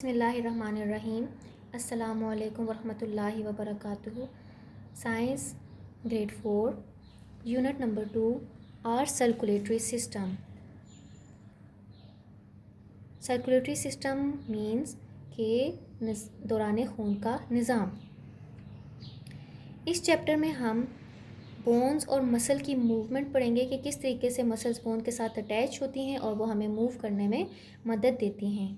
बिस्मिल्लाहिर्रहमानिर्रहीम। अस्सलामुअलैकुम वरहमतुल्लाहि वबरकातुहू। Science grade 4 unit number 2 are circulatory system. Circulatory system means के दौरान खून का निज़ाम। इस चैप्टर में हम बोन्स और मसल की मूवमेंट पढ़ेंगे कि किस तरीके से मसल्स बोन के साथ अटैच होती हैं और वो हमें मूव करने में मदद देती हैं।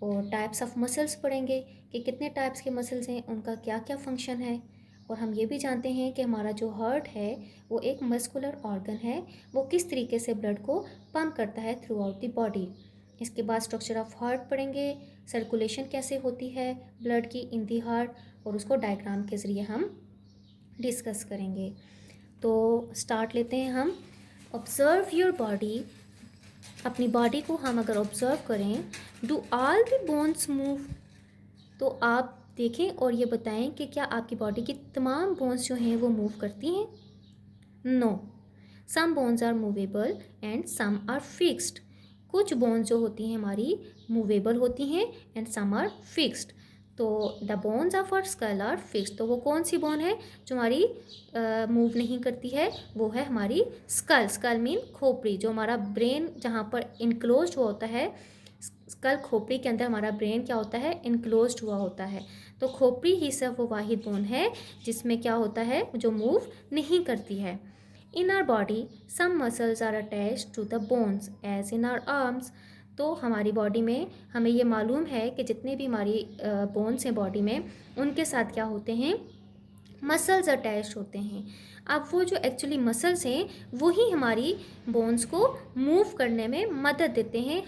और टाइप्स ऑफ मसल्स पढ़ेंगे कि कितने टाइप्स के मसल्स हैं, उनका क्या क्या फंक्शन है। और हम ये भी जानते हैं कि हमारा जो हार्ट है वो एक मस्कुलर ऑर्गन है, वो किस तरीके से ब्लड को पंप करता है थ्रू आउट द बॉडी। इसके बाद स्ट्रक्चर ऑफ हार्ट पढ़ेंगे, सर्कुलेशन कैसे होती है ब्लड की इन दी हार्ट, और उसको डायग्राम के ज़रिए हम डिस्कस करेंगे। तो स्टार्ट लेते हैं हम। Observe your body. अपनी बॉडी को हम अगर ऑब्ज़र्व करें, do all the bones move, तो आप देखें और ये बताएं कि क्या आपकी बॉडी की तमाम बोन्स जो हैं वो मूव करती हैं। No, some bones are movable and some are fixed. कुछ बोन्स जो होती हैं हमारी मूवेबल होती हैं एंड सम आर फिक्स्ड। तो the bones of our skull are fixed. तो वो कौन सी बोन है जो हमारी मूव नहीं करती है? वो है हमारी स्कल। स्कल मीन खोपड़ी, जो हमारा ब्रेन जहाँ पर इनक्लोज हुआ होता है। स्कल खोपड़ी के अंदर हमारा ब्रेन क्या होता है? इनक्लोज हुआ होता है। तो खोपड़ी ही सिर्फ वो वाहिद बोन है जिसमें क्या होता है, जो मूव नहीं करती है। In our body some muscles are attach to the bones as in our arms. तो हमारी बॉडी में हमें ये मालूम है कि जितने भी हमारी बोन्स हैं बॉडी में, उनके साथ क्या होते हैं? मसल्स अटैच होते हैं। अब वो जो एक्चुअली मसल्स हैं वही हमारी बोन्स को मूव करने में मदद देते हैं।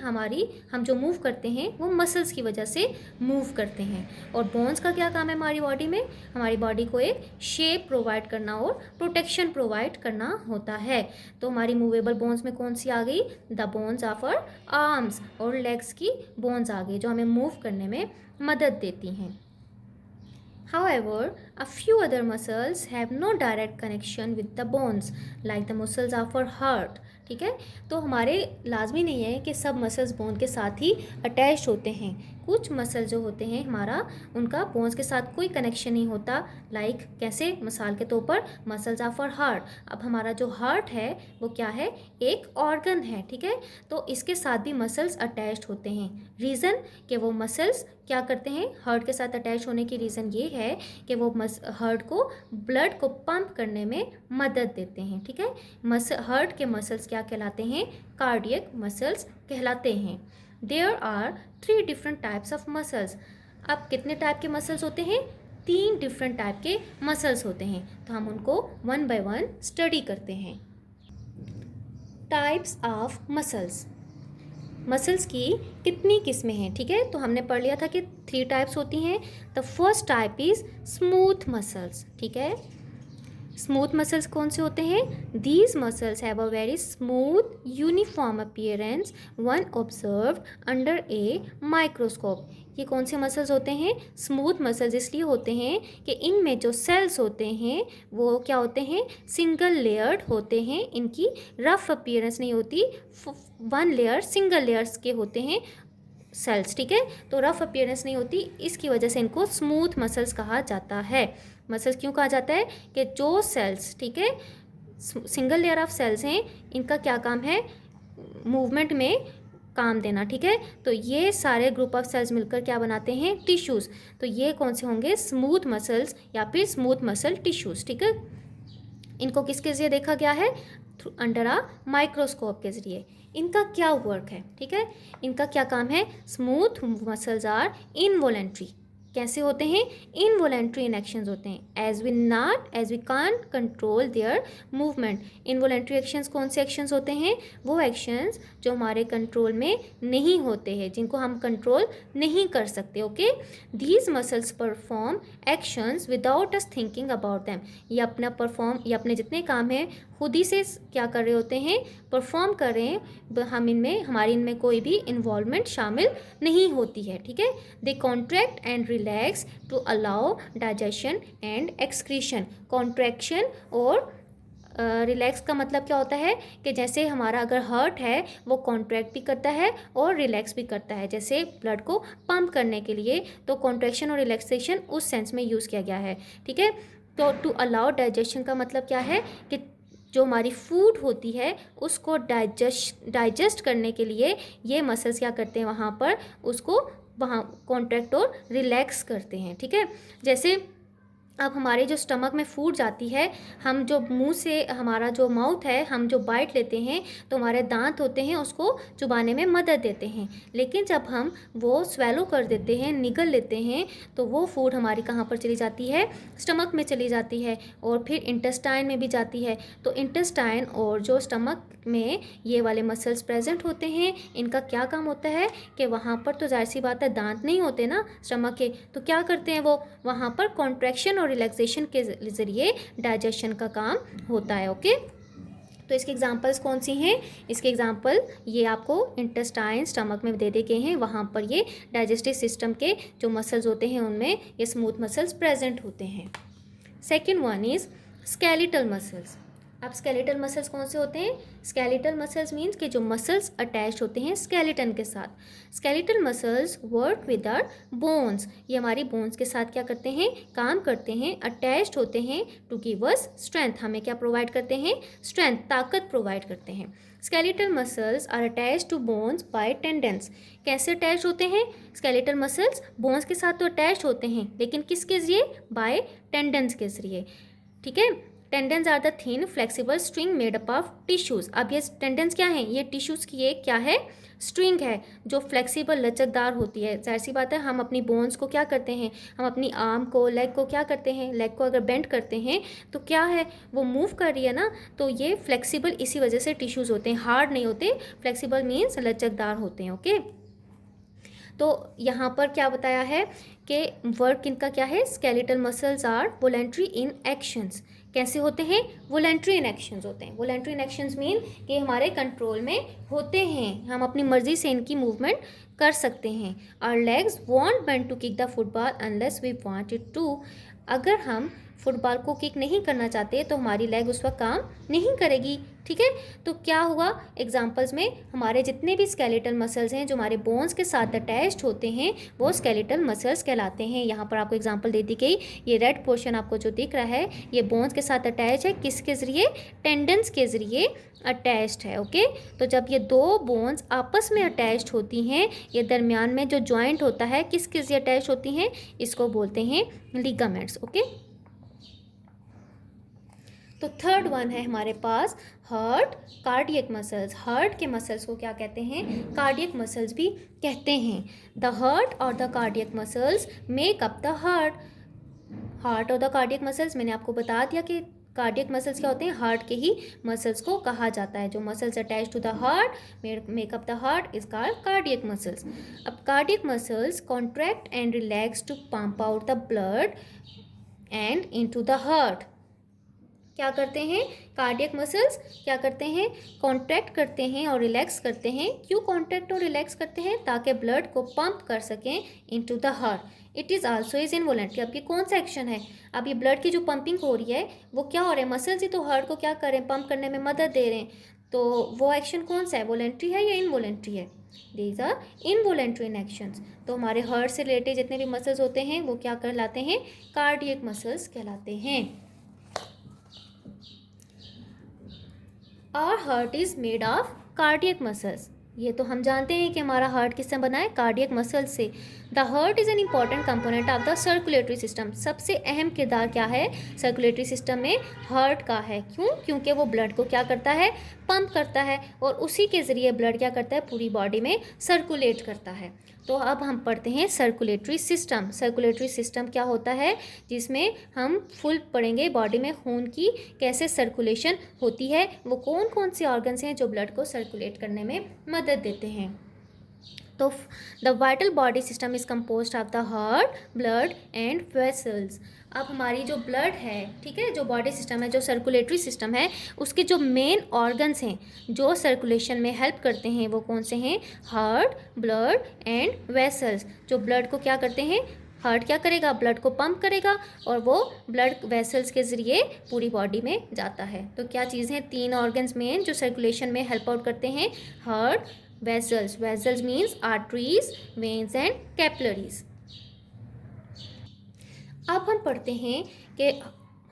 हम जो मूव करते हैं वो मसल्स की वजह से मूव करते हैं। और बोन्स का क्या काम है हमारी बॉडी में? हमारी बॉडी को एक शेप प्रोवाइड करना और प्रोटेक्शन प्रोवाइड करना होता है। तो हमारी मूवेबल बोन्स में कौन सी आ गई? The bones of our arms और लेग्स की बोन्स आ गई, जो हमें मूव करने में मदद देती हैं। However, a few other muscles have no direct connection with the bones, like the muscles of our heart. ठीक है, तो हमारे लाजमी नहीं है कि सब मसल्स बोन के साथ ही अटैच होते हैं। कुछ मसल जो होते हैं हमारा, उनका बोन्स के साथ कोई कनेक्शन नहीं होता। लाइक कैसे? मिसाल के तौर पर मसल्स ऑफ आवर हार्ट। अब हमारा जो हार्ट है वो क्या है? एक ऑर्गन है। ठीक है, तो इसके साथ भी मसल्स अटैच्ड होते हैं। रीज़न कि वो मसल्स क्या करते हैं? हार्ट के साथ अटैच होने की रीज़न ये है कि वो हार्ट को ब्लड को पंप करने में मदद देते हैं। ठीक है, हार्ट के मसल्स क्या कहलाते हैं? कार्डियक मसल्स कहलाते हैं। There are 3 different types of muscles. अब कितने टाइप के मसल्स होते हैं? 3 डिफरेंट टाइप के मसल्स होते हैं। तो हम उनको वन बाय वन स्टडी करते हैं। Types of muscles. मसल्स की कितनी किस्में हैं? ठीक है, तो हमने पढ़ लिया था कि 3 टाइप्स होती हैं। The first type is smooth muscles. ठीक है, स्मूथ मसल्स कौन से होते हैं? These muscles have a very smooth uniform appearance one observe under a microscope. ये कौन से मसल्स होते हैं? स्मूथ मसल्स इसलिए होते हैं कि इनमें जो सेल्स होते हैं वो क्या होते हैं? सिंगल लेयर्ड होते हैं। इनकी रफ अपीयरेंस नहीं होती, वन लेयर सिंगल लेयर्स के होते हैं सेल्स। ठीक है, तो रफ अपीयरेंस नहीं होती, इसकी वजह से इनको स्मूथ मसल्स कहा जाता है। मसल्स क्यों कहा जाता है? कि जो सेल्स, ठीक है, सिंगल लेयर ऑफ सेल्स हैं, इनका क्या काम है? मूवमेंट में काम देना। ठीक है, तो ये सारे ग्रुप ऑफ सेल्स मिलकर क्या बनाते हैं? टिश्यूज़। तो ये कौन से होंगे? स्मूथ मसल्स या फिर स्मूथ मसल टिश्यूज़। ठीक है, इनको किसके जरिए देखा गया है? अंडर अ माइक्रोस्कोप के जरिए। इनका क्या वर्क है? ठीक है, इनका क्या काम है? Smooth muscles are involuntary. कैसे होते हैं? इनवॉलेंट्री इन एक्शंस होते हैं। As we can't control their movement. Involuntary actions कौन से एक्शंस होते हैं? वो एक्शंस जो हमारे कंट्रोल में नहीं होते हैं, जिनको हम कंट्रोल नहीं कर सकते। Okay, these muscles perform actions without us thinking about them. ये अपने जितने काम हैं खुद ही से क्या कर रहे होते हैं? परफॉर्म कर रहे हैं। हमारी इनमें कोई भी इन्वॉल्वमेंट शामिल नहीं होती है। ठीक है, they contract and relax to allow digestion and excretion. Contraction और रिलैक्स का मतलब क्या होता है कि जैसे हमारा अगर हार्ट है वो कॉन्ट्रैक्ट भी करता है और रिलैक्स भी करता है, जैसे ब्लड को पंप करने के लिए, तो कॉन्ट्रैक्शन और रिलैक्सेशन उस सेंस में यूज़ किया गया है, ठीक है। तो टू अलाउ डाइजेशन का मतलब क्या है कि जो हमारी फूड होती है उसको डाइजेस्ट करने के लिए ये मसल्स क्या करते हैं, वहाँ पर उसको वहाँ कॉन्ट्रैक्ट और रिलैक्स करते हैं, ठीक है। जैसे अब हमारे जो स्टमक में फूड जाती है, हम जो मुंह से, हमारा जो माउथ है, हम जो बाइट लेते हैं तो हमारे दांत होते हैं उसको चुबाने में मदद देते हैं, लेकिन जब हम वो स्वेलो कर देते हैं, निगल लेते हैं, तो वो फूड हमारी कहाँ पर चली जाती है, स्टमक में चली जाती है और फिर इंटेस्टाइन में भी जाती है। तो इंटेस्टाइन और जो स्टमक में ये वाले मसल्स प्रेजेंट होते हैं, इनका क्या काम होता है कि वहाँ पर तो जाहिर सी बात है दांत नहीं होते ना स्टमक के, तो क्या करते हैं वो वहाँ पर कॉन्ट्रैक्शन और रिलैक्सेशन के ज़रिए डाइजेशन का काम होता है, ओके। तो इसके एग्जांपल्स कौन सी हैं, इसके एग्जांपल ये आपको इंटेस्टाइन स्टमक में दे गए हैं, वहाँ पर ये डाइजेस्टिव सिस्टम के जो मसल्स होते हैं उनमें ये स्मूथ मसल्स प्रेजेंट होते हैं। Second one is skeletal muscles. अब स्केलेटल मसल्स कौन से होते हैं, स्केलेटल मसल्स मीन्स कि जो मसल्स अटैच होते हैं स्केलेटन के साथ। Skeletal muscles work with our bones, ये हमारी बोन्स के साथ क्या करते हैं, काम करते हैं, अटैच्ड होते हैं टू गिव अस स्ट्रेंथ, हमें क्या प्रोवाइड करते हैं, स्ट्रेंथ, ताकत प्रोवाइड करते हैं। Skeletal muscles are attach to bones by tendons, कैसे अटैच होते हैं स्केलेटल मसल्स, बोन्स के साथ तो अटैच होते हैं लेकिन किसके जरिए, बाय टेंडेंस के जरिए, ठीक है। Tendons are the thin flexible string made up of tissues. अब ये टेंडेंस क्या है, ये टिश्यूज़ की एक क्या है, स्ट्रिंग है जो फ्लेक्सिबल लचकदार होती है। जाहिर सी बात है हम अपनी बोन्स को क्या करते हैं, हम अपनी आर्म को, लेग को क्या करते हैं, लेग को अगर बेंड करते हैं तो क्या है वो मूव कर रही है ना, तो ये फ्लेक्सिबल इसी वजह से टिश्यूज़ होते हैं, हार्ड नहीं होते, फ्लेक्सिबल मीन्स लचकदार होते हैं, ओके। तो यहाँ पर क्या बताया है कि वर्क इनका क्या है, skeletal muscles are voluntary in actions, कैसे होते हैं, वोलेंट्री इन एक्शंस होते हैं। वोलेंट्री इन एक्शंस मीन कि हमारे कंट्रोल में होते हैं, हम अपनी मर्जी से इनकी मूवमेंट कर सकते हैं। Our legs won't bend to kick the football unless we want it to, अगर हम फुटबॉल को किक नहीं करना चाहते तो हमारी लेग उस वक्त काम नहीं करेगी, ठीक है। तो क्या हुआ एग्जांपल्स में, हमारे जितने भी स्केलेटल मसल्स हैं जो हमारे बोन्स के साथ अटैच्ड होते हैं वो स्केलेटल मसल्स कहलाते हैं। यहाँ पर आपको एग्जांपल दे दी गई, ये रेड पोर्शन आपको जो दिख रहा है ये बोन्स के साथ अटैच है, किसके ज़रिए, टेंडेंस के ज़रिए अटैच्ड है, ओके। तो जब ये दो बोन्स आपस में अटैच्ड होती हैं, ये दरमियान में जो जॉइंट होता है किसके ज़रिए अटैच होती हैं, इसको बोलते हैं लिगामेंट्स, ओके। तो थर्ड वन है हमारे पास हार्ट कार्डियक मसल्स। हार्ट के मसल्स को क्या कहते हैं, कार्डियक मसल्स भी कहते हैं। द हार्ट और the cardiac muscles make up the heart. Heart और द कार्डियक मसल्स, मैंने आपको बता दिया कि कार्डियक मसल्स क्या होते हैं, हार्ट के ही मसल्स को कहा जाता है। जो muscles attach to the heart make up the heart is called cardiac muscles. अब cardiac muscles contract and relax to pump out the blood and into the heart. क्या करते हैं कार्डियक मसल्स, क्या करते हैं, कॉन्ट्रैक्ट करते हैं और रिलैक्स करते हैं। क्यों कॉन्ट्रैक्ट और रिलैक्स करते हैं, ताकि ब्लड को पंप कर सकें into the heart. It is also is involuntary. अब ये कौन सा एक्शन है, अब ये ब्लड की जो पंपिंग हो रही है वो क्या हो रहा है, मसल्स ही तो हार्ट को क्या कर रहे हैं, पंप करने में मदद दे रहे हैं। तो वो एक्शन कौन सा है, वॉलेंट्री है या इनवॉलेंट्री है, these are involuntary in actions. तो हमारे हार्ट से रिलेटेड जितने भी मसल्स होते हैं वो क्या कहलाते हैं, कार्डियक मसल्स कहलाते हैं। Our heart is made of cardiac muscles. ये तो हम जानते हैं कि हमारा हार्ट किससे बना है, कार्डियक मसल्स से। The heart is an important component of the circulatory system. सबसे अहम किरदार क्या है सर्कुलेटरी सिस्टम में, हार्ट का है। क्यों, क्योंकि वो ब्लड को क्या करता है, पंप करता है और उसी के ज़रिए ब्लड क्या करता है, पूरी बॉडी में सर्कुलेट करता है। तो अब हम पढ़ते हैं सर्कुलेटरी सिस्टम। सर्कुलेटरी सिस्टम क्या होता है, जिसमें हम फुल पढ़ेंगे बॉडी में खून की कैसे सर्कुलेशन होती है, वो कौन कौन से ऑर्गन्स हैं जो ब्लड को सर्कुलेट करने में मदद देते हैं। तो the vital body system is composed of the heart, blood and vessels. अब हमारी जो ब्लड है, ठीक है, जो बॉडी सिस्टम है, जो सर्कुलेटरी सिस्टम है, उसके जो मेन ऑर्गन्स हैं जो सर्कुलेशन में हेल्प करते हैं वो कौन से हैं, हार्ट, ब्लड एंड वेसल्स। जो ब्लड को क्या करते हैं, हार्ट क्या करेगा, ब्लड को पंप करेगा और वो ब्लड वेसल्स के ज़रिए पूरी बॉडी में जाता है। तो क्या चीज़ें हैं, 3 ऑर्गन्स मेन जो सर्कुलेशन में हेल्प आउट करते हैं, heart, vessels, vessels means arteries, veins and capillaries. अब हम पढ़ते हैं कि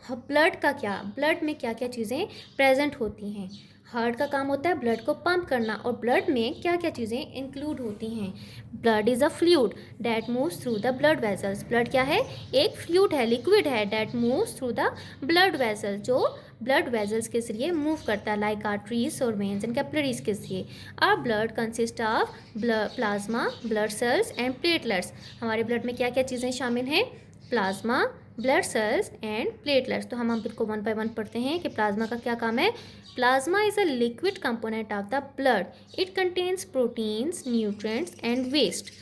ब्लड का क्या, ब्लड में क्या क्या चीज़ें प्रेजेंट होती हैं। हार्ट का काम होता है ब्लड को पंप करना, और ब्लड में क्या क्या चीज़ें इंक्लूड होती हैं। Blood is a fluid that moves through the blood vessels. Blood क्या है, एक फ्लूइड है, लिक्विड है, that moves through the blood vessels, जो ब्लड वेसल्स के जरिए मूव करता है, लाइक आर्टरीज और वेन्स एंड कैपिलरीज के जरिए। Our blood consist of plasma, blood cells and platelets. हमारे ब्लड में क्या क्या चीज़ें शामिल हैं, plasma, blood cells and platelets. तो हम इनको वन बाय वन पढ़ते हैं कि प्लाज्मा का क्या काम है। Plasma is a liquid component of the blood, it contains proteins, nutrients and waste.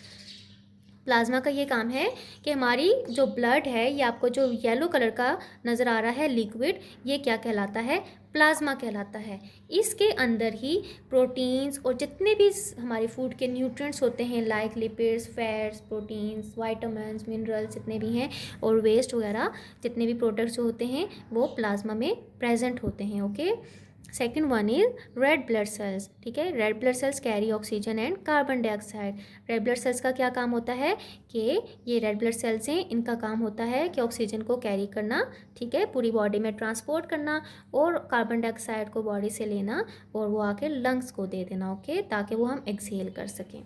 Plasma का ये काम है कि हमारी जो ब्लड है, ये आपको जो येलो कलर का नज़र आ रहा है लिक्विड, ये क्या कहलाता है, प्लाज्मा कहलाता है। इसके अंदर ही प्रोटीन्स और जितने भी हमारे फूड के न्यूट्रिएंट्स होते हैं, like lipids, fats, proteins, vitamins, minerals जितने भी हैं, और वेस्ट वगैरह जितने भी प्रोडक्ट्स होते हैं, वो प्लाज्मा में प्रेजेंट होते हैं। Okay, second one is red blood cells. ठीक है, red blood cells carry oxygen and carbon dioxide. Red blood cells का क्या काम होता है कि ये रेड ब्लड सेल्स हैं, इनका काम होता है कि ऑक्सीजन को कैरी करना, ठीक है, पूरी बॉडी में ट्रांसपोर्ट करना, और कार्बन डाइऑक्साइड को बॉडी से लेना और वो आके लंग्स को दे देना, ओके, ताकि वो हम एक्सहेल कर सकें।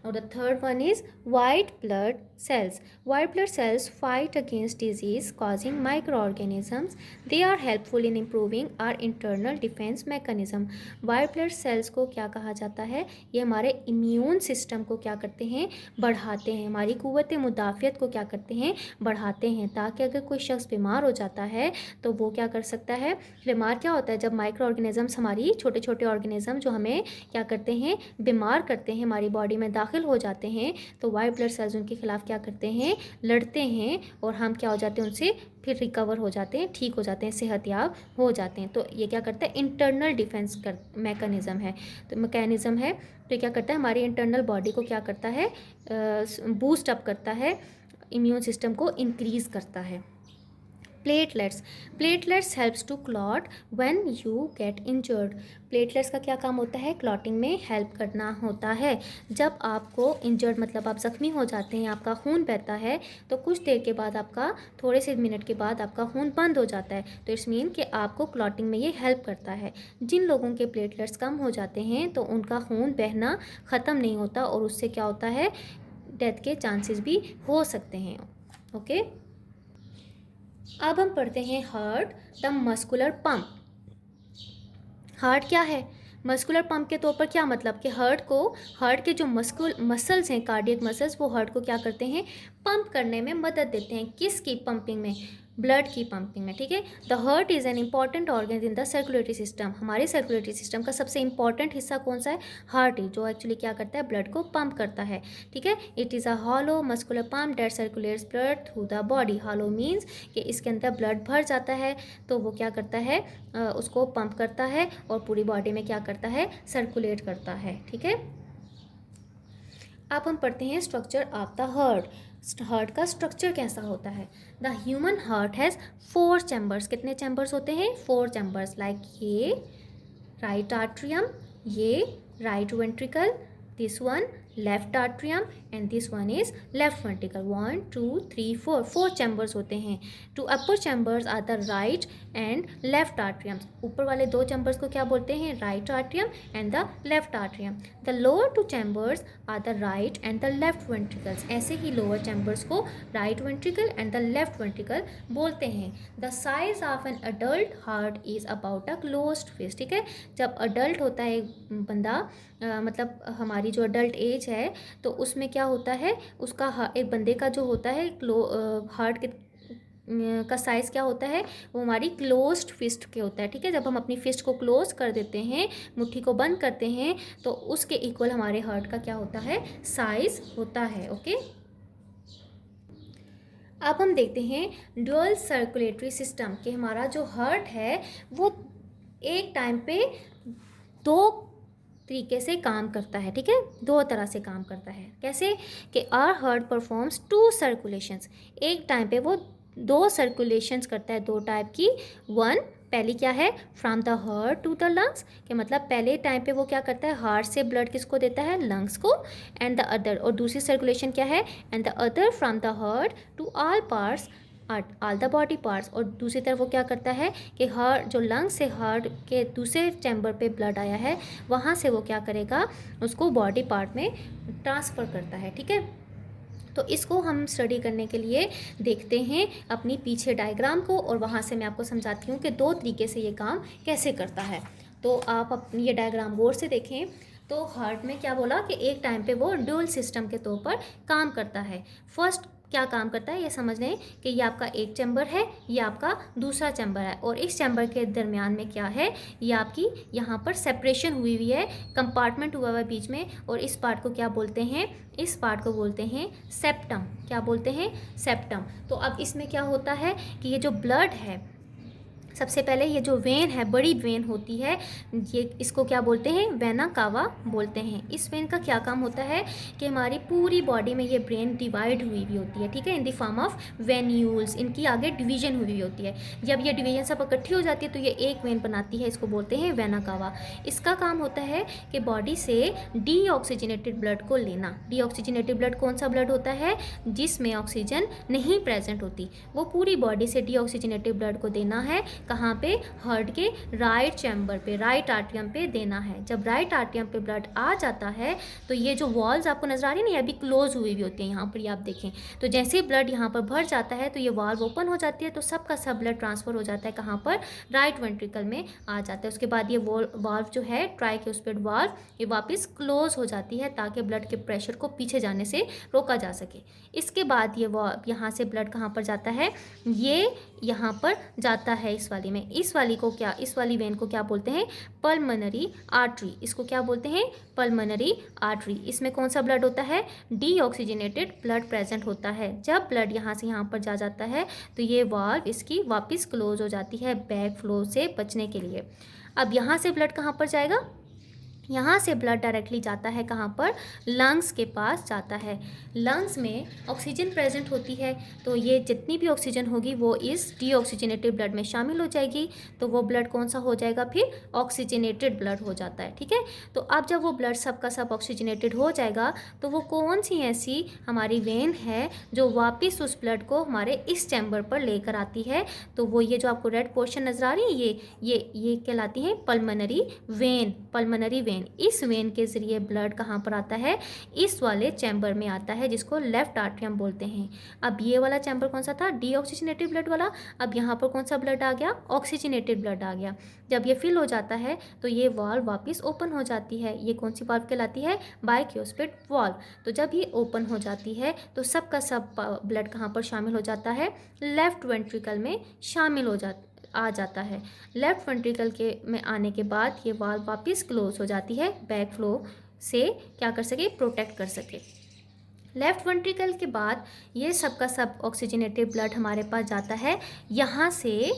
Now the third one is white blood cells. White blood cells fight against disease causing microorganisms. They are helpful in improving our internal defense mechanism. White blood cells को क्या कहा जाता है, ये हमारे इम्यून सिस्टम को क्या करते हैं, बढ़ाते हैं, हमारी क़ुव्वत मुदाफ़ियत को क्या करते हैं, बढ़ाते हैं, ताकि अगर कोई शख्स बीमार हो जाता है तो वो क्या कर सकता है। बीमार क्या होता है, जब माइक्रो ऑर्गेनिज़म्स, हमारी छोटे छोटे ऑर्गेनिज़म जो हमें क्या करते हैं, बीमार करते हैं, हमारी बॉडी में दाखिल हो जाते हैं, तो वाइट ब्लड सेल्स उनके खिलाफ क्या करते हैं, लड़ते हैं, और हम क्या हो जाते हैं, उनसे फिर रिकवर हो जाते हैं, ठीक हो जाते हैं, सेहतयाब हो जाते हैं। तो ये क्या करता है, इंटरनल डिफेंस मैकेनिज़्म है, तो मैकेनिज़्म है, तो क्या करता है, हमारी इंटरनल बॉडी को क्या करता है, बूस्ट अप करता है, इम्यून सिस्टम को इंक्रीज़ करता है। Platelets, platelets helps to clot when you get injured. Platelets का क्या काम होता है, क्लॉटिंग में हेल्प करना होता है। जब आपको इंजर्ड मतलब आप ज़ख्मी हो जाते हैं, आपका खून बहता है, तो कुछ देर के बाद आपका, थोड़े से मिनट के बाद आपका खून बंद हो जाता है, तो इट्स मीन कि आपको क्लॉटिंग में ये हेल्प करता है। जिन लोगों के प्लेटलेट्स कम हो जाते हैं तो उनका खून बहना ख़त्म नहीं होता, और उससे क्या होता है, डेथ के चांसेस भी हो सकते हैं। ओके, अब हम पढ़ते हैं heart, the muscular pump. Heart क्या है, मस्कुलर पंप के तौर पर क्या मतलब कि हार्ट के जो मसल्स हैं, कार्डियक मसल्स, वो हार्ट को क्या करते हैं, पंप करने में मदद देते हैं। किसकी पंपिंग में, ब्लड की पंपिंग में। ठीक है, the heart is an important organ in the circulatory system. हमारे सर्कुलेटरी सिस्टम का सबसे इंपॉर्टेंट हिस्सा कौन सा है, हार्ट ही, जो एक्चुअली क्या करता है, ब्लड को पंप करता है। ठीक है, it is a hollow muscular pump that circulates blood through the body. Hollow means कि इसके अंदर ब्लड भर जाता है, तो वो क्या करता है, उसको पंप करता है और पूरी बॉडी में क्या करता है, सर्कुलेट करता है। ठीक है, अब हम पढ़ते हैं structure of the heart. Heart का स्ट्रक्चर कैसा होता है। The human heart has 4 chambers. कितने चैम्बर्स होते हैं, 4 चैम्बर्स, लाइक ये राइट आर्ट्रियम, ये right ventricle, this one left atrium, and this one is left ventricle. 1 2 3 4 chambers होते हैं। Two upper chambers are the right and left atriums. ऊपर वाले 2 chambers को क्या बोलते हैं, right atrium and the left atrium. The lower 2 chambers are the right and the left ventricles. ऐसे ही लोअर चैम्बर्स को right ventricle and the left ventricle बोलते हैं। The size of an adult heart is about a closed fist. ठीक है, जब adult होता है एक बंदा, मतलब हमारी जो अडल्ट एज है, तो उसमें क्या होता है, उसका एक बंदे का जो होता है हार्ट के का साइज़ क्या होता है, वो हमारी क्लोज्ड फिस्ट के होता है। ठीक है, जब हम अपनी फिस्ट को क्लोज कर देते हैं, मुट्ठी को बंद करते हैं, तो उसके इक्वल हमारे हार्ट का क्या होता है, साइज होता है। ओके, अब हम देखते हैं ड्यूअल सर्कुलेटरी सिस्टम, कि हमारा जो हार्ट है वो एक टाइम पे 2 तरीके से काम करता है, ठीक है, दो तरह से काम करता है। कैसे कि our heart performs two circulations, एक टाइम पे वो दो सर्कुलेशंस करता है, दो टाइप की। वन, पहली क्या है, from the heart to the lungs, के मतलब पहले टाइम पे वो क्या करता है, हार्ट से ब्लड किसको देता है, लंग्स को। एंड द अदर, और दूसरी सर्कुलेशन क्या है, and the other from the heart to all parts, all the body parts. और दूसरी तरफ वो क्या करता है कि हार्ट, जो लंग से हार्ट के दूसरे चैम्बर पे ब्लड आया है, वहाँ से वो क्या करेगा, उसको बॉडी पार्ट में ट्रांसफ़र करता है, ठीक है। तो इसको हम स्टडी करने के लिए देखते हैं अपनी पीछे डायग्राम को, और वहाँ से मैं आपको समझाती हूँ कि दो तरीके से ये काम कैसे करता है। तो आप अपनी ये डायग्राम गौर से देखें। तो हार्ट में क्या बोला कि एक टाइम पे वो ड्यूल सिस्टम के तौर पर काम करता है। फर्स्ट क्या काम करता है ये समझ लें कि ये आपका एक चैम्बर है, ये आपका दूसरा चैम्बर है, और इस चैम्बर के दरमियान में क्या है, ये आपकी यहाँ पर सेपरेशन हुई हुई है, कंपार्टमेंट हुआ हुआ है बीच में, और इस पार्ट को क्या बोलते हैं, इस पार्ट को बोलते हैं सेप्टम। क्या बोलते हैं, सेप्टम। तो अब इसमें क्या होता है कि ये जो ब्लड है, सबसे पहले ये जो वेन है, बड़ी वेन होती है, ये इसको क्या बोलते हैं, वेना कावा बोलते हैं। इस वेन का क्या काम होता है कि हमारी पूरी बॉडी में ये ब्रेन डिवाइड हुई हुई होती है, ठीक है, in the form of venules, इनकी आगे डिवीजन हुई हुई होती है। जब ये डिवीजन सब इकट्ठी हो जाती है तो ये एक वेन बनाती है, इसको बोलते हैं वेना कावा। इसका काम होता है कि बॉडी से डीऑक्सीजनेटेड ब्लड को लेना। डीऑक्सीजनेटेड ब्लड कौन सा ब्लड होता है, जिसमें ऑक्सीजन नहीं प्रेजेंट होती, वो पूरी बॉडी से डीऑक्सीजनेटेड ब्लड को देना है। कहाँ पे, हार्ट के राइट चैम्बर पे, राइट आर्टियम पे देना है। जब राइट आर्टियम पे ब्लड आ जाता है तो ये जो वॉल्स आपको नजर आ रही है ना, ये अभी क्लोज हुई हुई होती है, यहाँ पर ये आप देखें। तो जैसे ही ब्लड यहाँ पर भर जाता है तो ये वाल्व ओपन हो जाती है, तो सबका सब ब्लड ट्रांसफर हो जाता है कहाँ पर, राइट वेंट्रिकल में आ जाता है। उसके बाद ये वाल्व जो है, ट्राइक्यूस्पिड वाल्व, ये वापस क्लोज हो जाती है ताकि ब्लड के प्रेशर को पीछे जाने से रोका जा सके। इसके बाद ये यहाँ से ब्लड कहाँ पर जाता है, ये यहाँ पर जाता है इस वाली में। इस वाली को क्या, इस वाली वेन को क्या बोलते हैं, पल्मोनरी आर्टरी। इसको क्या बोलते हैं, पल्मोनरी आर्टरी। इसमें कौन सा ब्लड होता है, डीऑक्सीजनेटेड ब्लड प्रेजेंट होता है। जब ब्लड यहाँ से यहाँ पर जा जाता है तो ये वाल्व इसकी वापस क्लोज हो जाती है, बैक फ्लो से बचने के लिए। अब यहाँ से ब्लड कहाँ पर जाएगा, यहाँ से ब्लड डायरेक्टली जाता है कहाँ पर, लंग्स के पास जाता है। लंग्स में ऑक्सीजन प्रेजेंट होती है, तो ये जितनी भी ऑक्सीजन होगी वो इस डीऑक्सीजनेटेड ब्लड में शामिल हो जाएगी, तो वो ब्लड कौन सा हो जाएगा, फिर ऑक्सीजनेटेड ब्लड हो जाता है, ठीक है। तो अब जब वो ब्लड सबका सब ऑक्सीजनेटेड हो जाएगा तो वो कौन सी ऐसी हमारी वेन है जो वापस उस ब्लड को हमारे इस चैम्बर पर लेकर आती है, तो वो ये जो आपको रेड पोर्शन नजर आ रही है, ये कहलाती है पल्मोनरी वेन। पल्मोनरी वेन, इस वेन के जरिए ब्लड कहाँ पर आता है, इस वाले चैम्बर में आता है, जिसको लेफ्ट आर्टरियम बोलते हैं। अब ये वाला चैम्बर कौन सा था, डीऑक्सीजनेटेड ब्लड वाला। अब यहाँ पर कौन सा ब्लड आ गया, ऑक्सीजनेटेड ब्लड आ गया। जब ये फिल हो जाता है तो ये वाल्व वापस ओपन हो जाती है। ये कौन सी वाल्व कहलाती है, बाइक्यूस्पिड वाल्व। तो जब ये ओपन हो जाती है तो सबका सब ब्लड कहाँ पर शामिल हो जाता है, लेफ्ट वेंट्रिकल में शामिल आ जाता है। लेफ्ट वेंट्रिकल के में आने के बाद ये वाल्व वापस क्लोज हो जाती है, बैक फ्लो से क्या कर सके, प्रोटेक्ट कर सके। लेफ्ट वेंट्रिकल के बाद ये सबका सब ऑक्सीजनेटेड ब्लड हमारे पास जाता है यहाँ से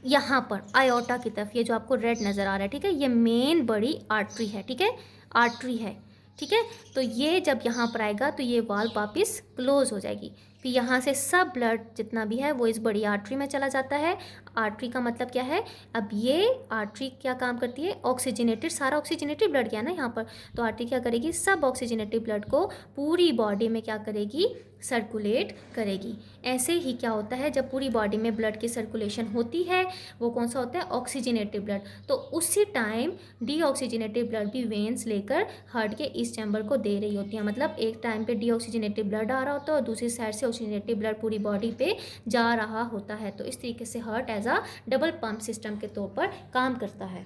यहाँ पर आयोटा की तरफ। ये जो आपको रेड नज़र आ रहा है, ठीक है, ये मेन बड़ी आर्टरी है, ठीक है, आर्टरी है, ठीक है। तो ये जब यहाँ पर आएगा तो ये वाल्व वापस क्लोज हो जाएगी। फिर यहाँ से सब ब्लड जितना भी है वो इस बड़ी आर्टरी में चला जाता है। आर्टरी का मतलब क्या है, अब ये आर्टरी क्या काम करती है, ऑक्सीजनेटेड, सारा ऑक्सीजनेटेड ब्लड गया ना यहाँ पर, तो आर्टरी क्या करेगी, सब ऑक्सीजनेटेड ब्लड को पूरी बॉडी में क्या करेगी, सर्कुलेट करेगी। ऐसे ही क्या होता है, जब पूरी बॉडी में ब्लड की सर्कुलेशन होती है वो कौन सा होता है, ऑक्सीजनेटेड ब्लड। तो उसी टाइम डीऑक्सीजनेटेड ब्लड भी वेन्स लेकर हार्ट के इस चैम्बर को दे रही होती है। मतलब एक टाइम पे डीऑक्सीजनेटेड ब्लड आ रहा होता है और दूसरी साइड से ऑक्सीजनेटेड ब्लड पूरी बॉडी पे जा रहा होता है। तो इस तरीके से heart as a double pump system के तौर पर काम करता है।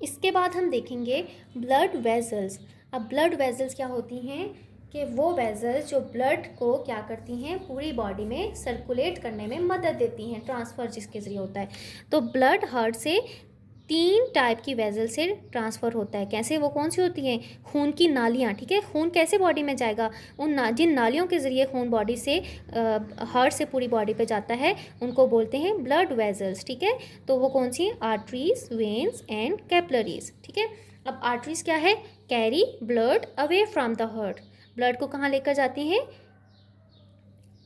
इसके बाद हम देखेंगे ब्लड वेजल्स। अब ब्लड वेजल्स क्या होती हैं कि वो वेजल्स जो ब्लड को क्या करती हैं, पूरी बॉडी में सर्कुलेट करने में मदद देती हैं, ट्रांसफ़र जिसके ज़रिए होता है। तो ब्लड हार्ट से 3 टाइप की वेजल से ट्रांसफ़र होता है। कैसे? वो कौन सी होती हैं? खून की नालियाँ, ठीक है। खून कैसे बॉडी में जाएगा? जिन नालियों के ज़रिए खून बॉडी से हार्ट से पूरी बॉडी पे जाता है उनको बोलते हैं ब्लड वेजल्स, ठीक है। तो वो कौन सी हैं? आर्टरीज, वेन्स एंड कैपिलरीज, ठीक है। अब आर्टरीज क्या है? Carry blood away from the heart. Blood को कहाँ लेकर जाती हैं?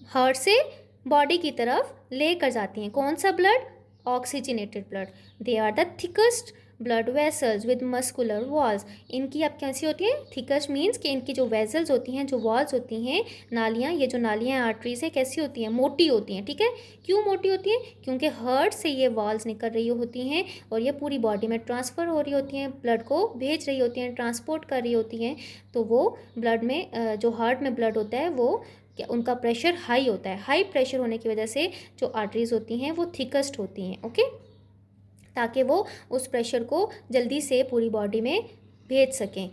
हार्ट से बॉडी की तरफ लेकर जाती हैं। कौन सा blood? Oxygenated blood. They are the thickest blood vessels with muscular walls. इनकी अब कैसी होती है? थिकेस्ट मीन्स कि इनकी जो वेसल्स होती हैं, जो वॉल्स होती हैं, नालियाँ, ये जो नालियाँ आर्टरीज हैं कैसी होती हैं? मोटी होती हैं, ठीक है। क्यों मोटी होती हैं? क्योंकि हार्ट से ये वॉल्स निकल रही होती हैं और ये पूरी बॉडी में ट्रांसफ़र हो रही होती हैं, ब्लड को भेज रही होती हैं, ट्रांसपोर्ट कर रही होती हैं। तो वो ब्लड में जो हार्ट में ब्लड होता है वो क्या उनका प्रेशर हाई होता है। हाई प्रेशर होने की वजह से जो आर्टरीज होती हैं वो थिकेस्ट होती हैं, ओके, ताकि वो उस प्रेशर को जल्दी से पूरी बॉडी में भेज सकें।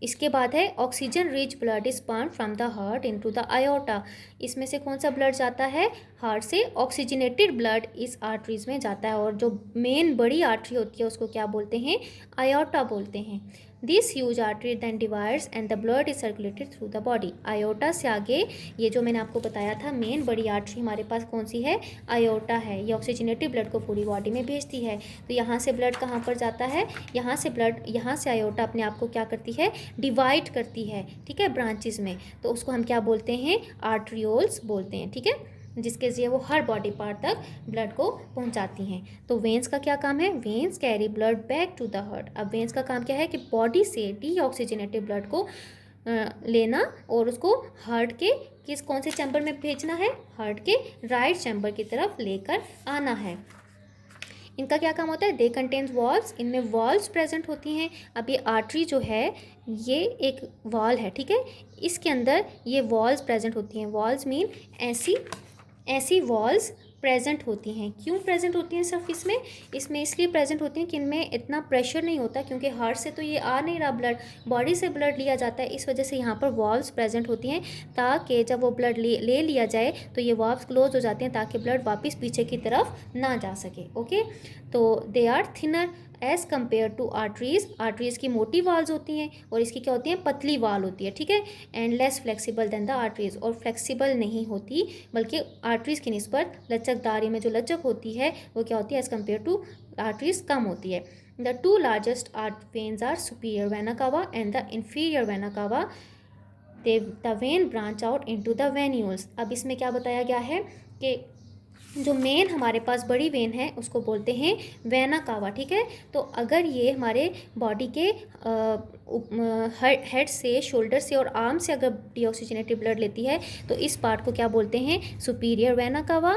इसके बाद है oxygen rich blood is pumped from the heart into the iota. इसमें से कौन सा ब्लड जाता है? हार्ट से ऑक्सीजनेटेड ब्लड इस आर्टरीज में जाता है और जो मेन बड़ी आर्टरी होती है उसको क्या बोलते हैं? आयोटा बोलते हैं। This huge artery then divides and the blood is circulated through the body. Aorta से आगे ये जो मैंने आपको बताया था मेन बड़ी आर्टरी हमारे पास कौन सी है? आयोटा है। ये ऑक्सीजनेटेड ब्लड को पूरी बॉडी में भेजती है। तो यहाँ से ब्लड कहाँ पर जाता है? यहाँ से ब्लड, यहाँ से आयोटा अपने आप को क्या करती है? डिवाइड करती है, ठीक है, ब्रांचेस में। तो उसको हम क्या बोलते हैं? आर्ट्रियोल्स बोलते हैं, ठीक है, जिसके जरिए वो हर बॉडी पार्ट तक ब्लड को पहुंचाती हैं। तो वेंस का क्या काम है? Veins carry blood back to the heart. अब वेंस का काम क्या है? कि बॉडी से डीऑक्सीजनेटेड ब्लड को लेना और उसको हार्ट के कौन से चैम्बर में भेजना है? हार्ट के राइट चैम्बर की तरफ लेकर आना है। इनका क्या काम होता है? दे कंटेन्स वॉल्स। इनमें वॉल्स प्रेजेंट होती हैं। अब ये आर्टरी जो है ये एक वॉल है, ठीक है, इसके अंदर ये वॉल्स प्रेजेंट होती हैं। वॉल्स मीन ऐसी वॉल्स प्रेजेंट होती हैं। क्यों प्रेजेंट होती हैं सिर्फ इसमें इसलिए प्रेजेंट होती हैं कि इनमें इतना प्रेशर नहीं होता, क्योंकि हार्ट से तो ये आ नहीं रहा ब्लड, बॉडी से ब्लड लिया जाता है। इस वजह से यहाँ पर वॉल्व्स प्रेजेंट होती हैं ताकि जब वो ब्लड ले लिया जाए तो ये वॉल्व्स क्लोज हो जाते हैं ताकि ब्लड वापस पीछे की तरफ ना जा सके, ओके। तो they are thinner as compared to arteries. Arteries की मोटी वाल्स होती हैं और इसकी क्या होती हैं? पतली वाल होती है, ठीक है, and less flexible than the arteries, और फ्लेक्सिबल नहीं होती बल्कि आर्टरीज की निस्बत लचकदारी में जो लचक होती है वो क्या होती है? एज़ कम्पेयर टू आर्टरीज कम होती है। The two largest veins are superior vena cava and the inferior vena cava. The vein branch out into the venules. अब इसमें क्या बताया गया है कि जो मेन हमारे पास बड़ी वेन है उसको बोलते हैं वेना कावा, ठीक है। तो अगर ये हमारे बॉडी के हेड से, शोल्डर से और आर्म से अगर डीऑक्सीजनेटेड ब्लड लेती है तो इस पार्ट को क्या बोलते हैं? सुपीरियर वेना कावा।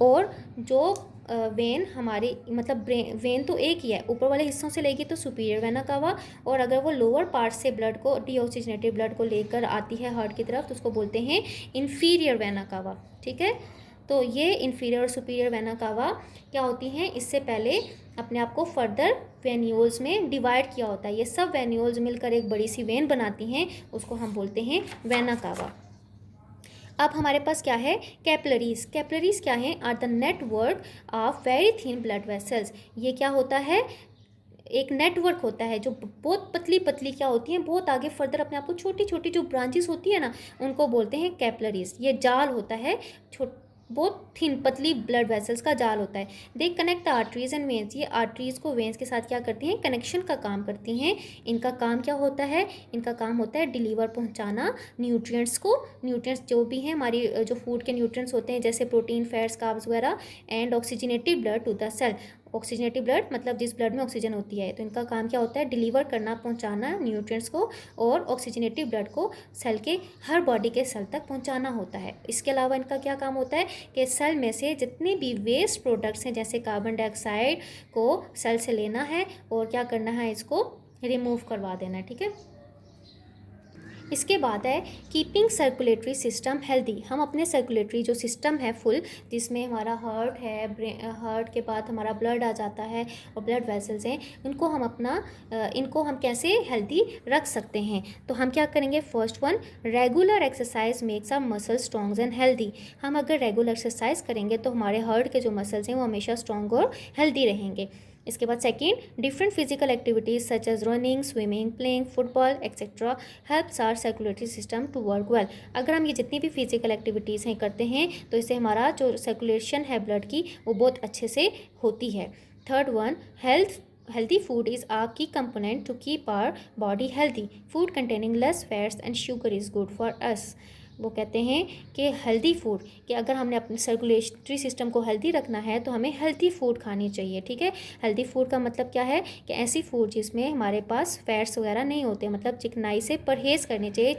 और जो वेन हमारी मतलब वेन तो एक ही है, ऊपर वाले हिस्सों से लेगी तो सुपीरियर वेना कावा, और अगर वो लोअर पार्ट से ब्लड को, डीऑक्सीजनेटेड ब्लड को लेकर आती है हार्ट की तरफ तो उसको बोलते हैं इन्फीरियर वेना कावा, ठीक है। तो ये इन्फीरियर और सुपीरियर वेना कावा क्या होती हैं? इससे पहले अपने आप को फर्दर वेन्यूल्स में डिवाइड किया होता है। ये सब वेन्यूल्स मिलकर एक बड़ी सी वेन बनाती हैं, उसको हम बोलते हैं वेना कावा। अब हमारे पास क्या है? कैपिलरीज। कैपिलरीज क्या है? Are the network of very thin blood vessels. ये क्या होता है? एक नेटवर्क होता है जो बहुत पतली पतली क्या होती हैं, बहुत आगे फर्दर अपने आप को छोटी छोटी जो ब्रांचेस होती है ना उनको बोलते हैं कैपिलरीज। ये जाल होता है, बहुत थिन पतली ब्लड वेसल्स का जाल होता है। They connect the arteries and veins. ये आर्टरीज को वेन्स के साथ क्या करती हैं? कनेक्शन का काम करती हैं। इनका काम क्या होता है? इनका काम होता है डिलीवर, पहुंचाना न्यूट्रिएंट्स को। न्यूट्रिएंट्स जो भी हैं हमारी जो फूड के न्यूट्रिएंट्स होते हैं जैसे प्रोटीन, फैट्स, कार्ब्स वगैरह, and oxygenated blood to the cell. Oxygenated blood मतलब जिस ब्लड में ऑक्सीजन होती है, तो इनका काम क्या होता है? डिलीवर करना, पहुंचाना न्यूट्रिएंट्स को और ऑक्सीजनेटेड ब्लड को सेल के हर बॉडी के सेल तक पहुंचाना होता है। इसके अलावा इनका क्या काम होता है कि सेल में से जितने भी वेस्ट प्रोडक्ट्स हैं जैसे कार्बन डाइऑक्साइड को सेल से लेना है और क्या करना है? इसको रिमूव करवा देना है, ठीक है। इसके बाद है कीपिंग सर्कुलेटरी सिस्टम हेल्दी। हम अपने सर्कुलेटरी जो सिस्टम है फुल, जिसमें हमारा हार्ट है, हार्ट के बाद हमारा ब्लड आ जाता है और ब्लड वेसल्स हैं, इनको हम कैसे हेल्दी रख सकते हैं। तो हम क्या करेंगे, first one, regular exercise makes our muscle strong and healthy. हम अगर रेगुलर एक्सरसाइज करेंगे तो हमारे हार्ट के जो मसल्स हैं वो हमेशा स्ट्रॉन्ग और हेल्दी रहेंगे। इसके बाद second, different physical activities such as running, swimming, playing football etcetera helps our circulatory system to work well. अगर हम ये जितनी भी फिजिकल एक्टिविटीज़ हैं करते हैं तो इससे हमारा जो सर्कुलेशन है ब्लड की वो बहुत अच्छे से होती है। Third one, healthy food is a key component to keep our body healthy. Food containing less fats and sugar is good for us. वो कहते हैं कि हेल्दी फूड, कि अगर हमने अपने सर्कुलेटरी सिस्टम को हेल्दी रखना है तो हमें हेल्दी फूड खानी चाहिए। ठीक है, हेल्दी फूड का मतलब क्या है कि ऐसी फूड जिसमें हमारे पास फैट्स वगैरह नहीं होते, मतलब चिकनाई से परहेज़ करनी चाहिए,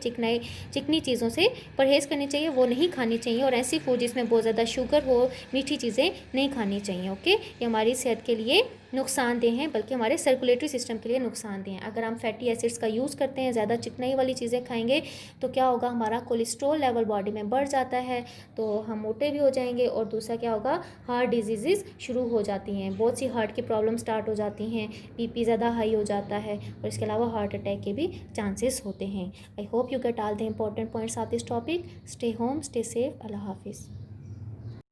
चिकनी चीज़ों से परहेज़ करनी चाहिए, वो नहीं खानी चाहिए। और ऐसी फूड जिसमें बहुत ज़्यादा शुगर हो, मीठी चीज़ें नहीं खानी चाहिए। ओके, ये हमारी सेहत के लिए नुकसानदेह हैं, बल्कि हमारे सर्कुलेटरी सिस्टम के लिए नुकसानदेह हैं। अगर हम फैटी एसिड्स का यूज़ करते हैं, ज़्यादा चिकनाई वाली चीज़ें खाएंगे तो क्या होगा, हमारा कोलेस्ट्रॉल लेवल बॉडी में बढ़ जाता है, तो हम मोटे भी हो जाएंगे। और दूसरा क्या होगा, हार्ट डिजीज़ शुरू हो जाती हैं, बहुत सी हार्ट की प्रॉब्लम स्टार्ट हो जाती हैं, बीपी ज़्यादा हाई हो जाता है, और इसके अलावा हार्ट अटैक के भी चांसेस होते हैं। I hope you get all the important points of this topic. Stay home, stay safe, अल्लाह हाफिज़।